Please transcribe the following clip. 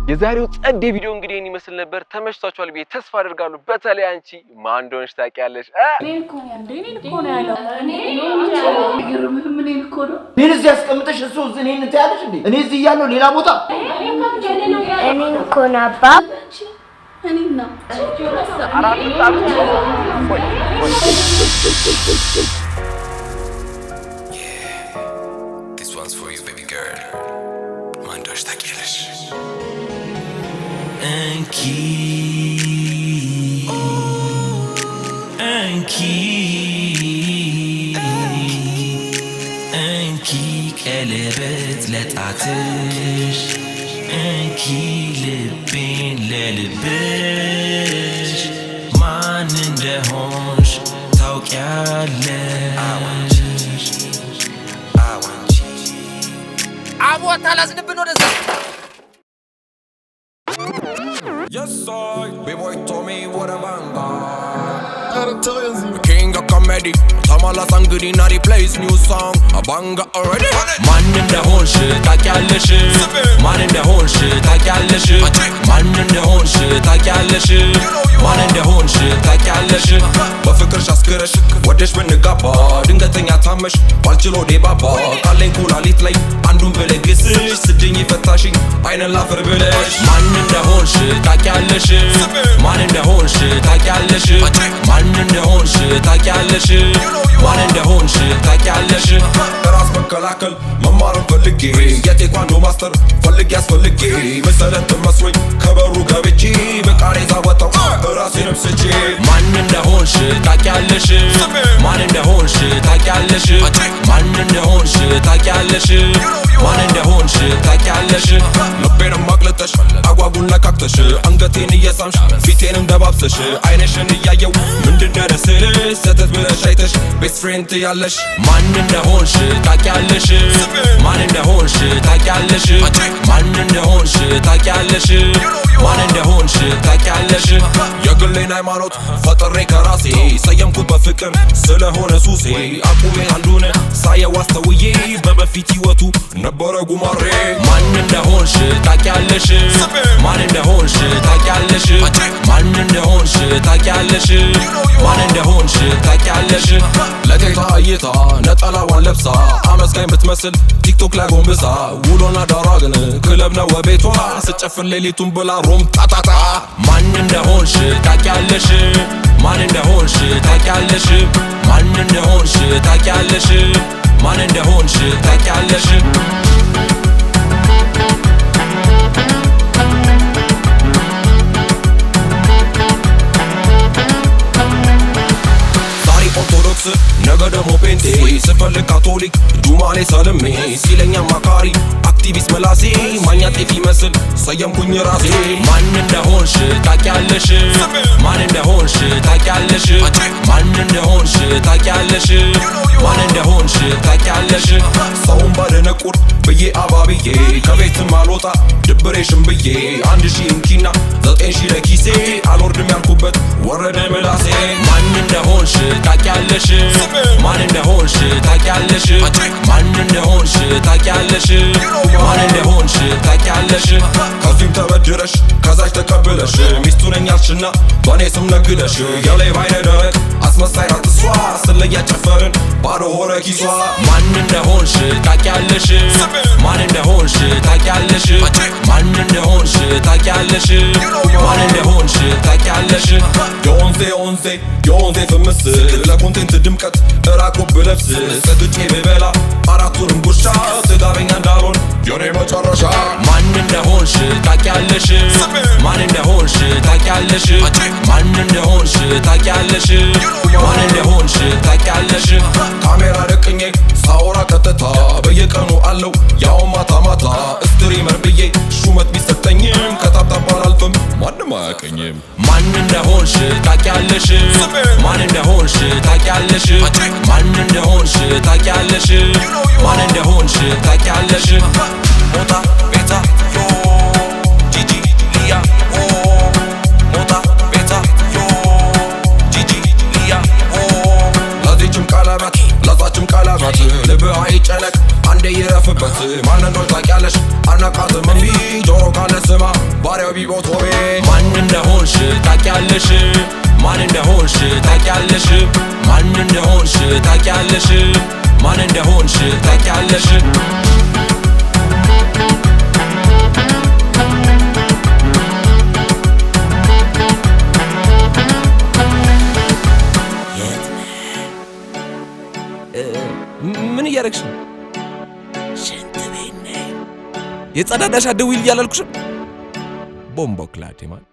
የዛሬው ጸዴ ቪዲዮ እንግዲህ እኔ መስል ነበር ተመችቷችኋል ብዬ ተስፋ አደርጋለሁ። በተለይ አንቺ ማን እንደሆነሽ ታውቂያለሽ? እኔን እኮ ነው ያለው። እኔን እዚህ ያስቀምጠሽ እሱ እኔን ትያለሽ እንዴ? እኔ እዚህ እያለሁ ሌላ ቦታ እኔን እኮ ነው አባ እኔን ነው This one's for you, baby girl. ማን እንደሆነሽ ታውቂያለሽ? እንኪ ቀለበት ለጣትሽ እንኪ ልቤን ለልብሽ ማን እንደሆንሽ ታውቂያለሽ አቦታ ላዝንብን ወደዛ Yes, I. B-boy told me what a banger. The king of comedy. Tamala sangri nari plays new song. A banger already. Man in the whole shit, I can't listen. Man in the whole shit, I can't listen. Man in the whole shit, I can't listen. Man in the whole shit, I can't listen. በፍቅርሽ አስክረሽ ወደሽ ብንጋባ ድንገተኛ ታመሽ ባልችሎ ዴባባ ካለኝ ኩላሊት ላይ አንዱን ብለግስሽ ስድኝ ፈታሽኝ አይነን ላፍር ብለሽ ማን እንደሆንሽ ታውቂያለሽ ማን እንደሆንሽ ታውቂያለሽ ማን እንደሆንሽ ታውቂያለሽ ማን እንደሆንሽ ታውቂያለሽ ራስ መከላከል መማር ፈልጌ የቴኳንዶ ማስተር ፈልጌ አስፈልጌ መሰረት መስሎኝ ከበሩ ገብቼ በቃሬዛ ወጣው ራሴንም ስቼ ማን እንደሆንሽ ታውቂያለሽ ማን እንደሆንሽ ታውቂያለሽ ማን እንደሆንሽ ታውቂያለሽ ማን እንደሆንሽ ታውቂያለሽ ልቤንም ማቅለጠሽ አጓጉል ነካክተሽ አንገቴን እየሳምሽ ፊቴንም ደባብሰሽ አይነሽን እያየው ምንድነው ደስልሽ ሰተት ብለሽ አይተሽ ቤስት ፍሬንድ ያለሽ ማን እንደሆንሽ ታውቂያለሽ ማን እንደሆንሽ ታውቂያለሽ ማን እንደሆንሽ ታውቂያለሽ ማን እንደሆንሽ ታውቂያለሽ የግሌን ሃይማኖት ፈጥሬ ከራሴ ሰየምኩት በፍቅር ስለሆነ ሱሴ አቁሜ አንዱን ሳየው አስተውዬ በበፊት ህይወቱ ነበረ ጉማሬ ማን እንደሆንሽ ታውቂያለሽ ማን እንደሆንሽ ታውቂያለሽ ማን እንደሆንሽ ታውቂያለሽ ማን እንደሆንሽ ታውቂያለሽ ለጌታ እይታ ነጠላዋን ለብሳ አመስጋኝ ብትመስል ቲክቶክ ላይ ጎንብሳ ውሎና ዳሯ ግን ክለብ ነው ቤቷ ስጨፍር ሌሊቱን ብላ ሮም ጣጣጣ ማን እንደሆንሽ ታውቂያለሽ ማን እንደሆንሽ ታውቂያለሽ ማን እንደሆንሽ ታውቂያለሽ ማን እንደሆንሽ ታውቂያለሽ ኦርቶዶክስ ነገ ደሞ ፔንቴ ስፈልግ ካቶሊክ ዱማሌ ሰልሜ ሲለኛ ማካሪ አክቲቪስት መላሴ ማኛ ጤፍ ይመስል ሰየምኩኝ ራሴ ማን እንደሆንሽ ታውቂያለሽ ማን እንደሆንሽ ታውቂያለሽ ማን እንደሆንሽ ታውቂያለሽ ማን እንደሆንሽ ታውቂያለሽ ሰውን ባደነቁር ብዬ አባብዬ ከቤትም አልወጣ ድብሬሽን ብዬ 1000 እንኪና 9000 ለኪሴ አልወርድም ያልኩበት ወረደ ምላሴ ማን እንደሆንሽ ታውቂያለሽ ማን እንደሆንሽ ታውቂያለሽ ማን እንደሆንሽ ታውቂያለሽ ማን እንደሆንሽ ታውቂያለሽ ከዚህም ተበድረሽ ከዛች ተቀብለሽ ሚስቱ ነኝ አልሽና በኔ ስም ነግደሽ የላይ ባይነ ደረቅ አስመሳይ ናት እሷ ስለያ ጨፈርን ባዶ ሆነ ኪሷ ማን እንደሆንሽ ታውቂያለሽ ማን እንደሆንሽ ታውቂያለሽ ማን እንደሆንሽ ታውቂያለሽ ማን እንደሆንሽ ታውቂያለሽ የወንዜ ፍምስ ለኮንቴንት ድምቀት እራቁብ ብለብስ ሰግጬ ብበላ አራቱንም ጉርሻ ስጋበኛ እንዳልሆን የኔ መጨረሻ ማን እንደሆንሽ ታውቂያለሽ ማን እንደሆንሽ ታውቂያለሽ ማን እንደሆንሽ ታውቂያለሽ ማን እንደሆንሽ ታውቂያለሽ ካሜራ ደቅኜ ሳወራ ቀጥታ በየቀኑ አለው ያው ማታ ማታ ስትሪመር ብዬ ሹመት ቢሰጠኝም ከታብታብ አላልፍም ማንም አያውቀኝም ማን እንደሆንሽ ታውቂያለሽ ማን እንደሆንሽ ታውቂያለሽ ማን እንደሆንሽ ታውቂያለሽ ማን እንደሆንሽ ታውቂያለሽ ሞታ ቤታ ዮ ጂጂ ሊያ ኦ ሞታ ቤታ ዮ ጂጂ ሊያ ኦ ለዚችም ቀለበት ለዛችም ቀለበት ልብህ አይጨነቅ አንዴ ይረፍበት ማን እንደሆንሽ ታውቂያለሽ አናቃትም እምቢ ጆሮ ካለ ስማ habibo tobe man እንደሆንሽ ታውቂያለሽ ማን እንደሆንሽ ታውቂያለሽ ማን እንደሆንሽ ታውቂያለሽ ማን እንደሆንሽ ታውቂያለሽ ምን እያደረግሽ ነው? ሽንት ቤት ነኝ። የጸዳዳሽ አትደውይልኝ አላልኩሽም? ቦምቦ ክላቴ ማን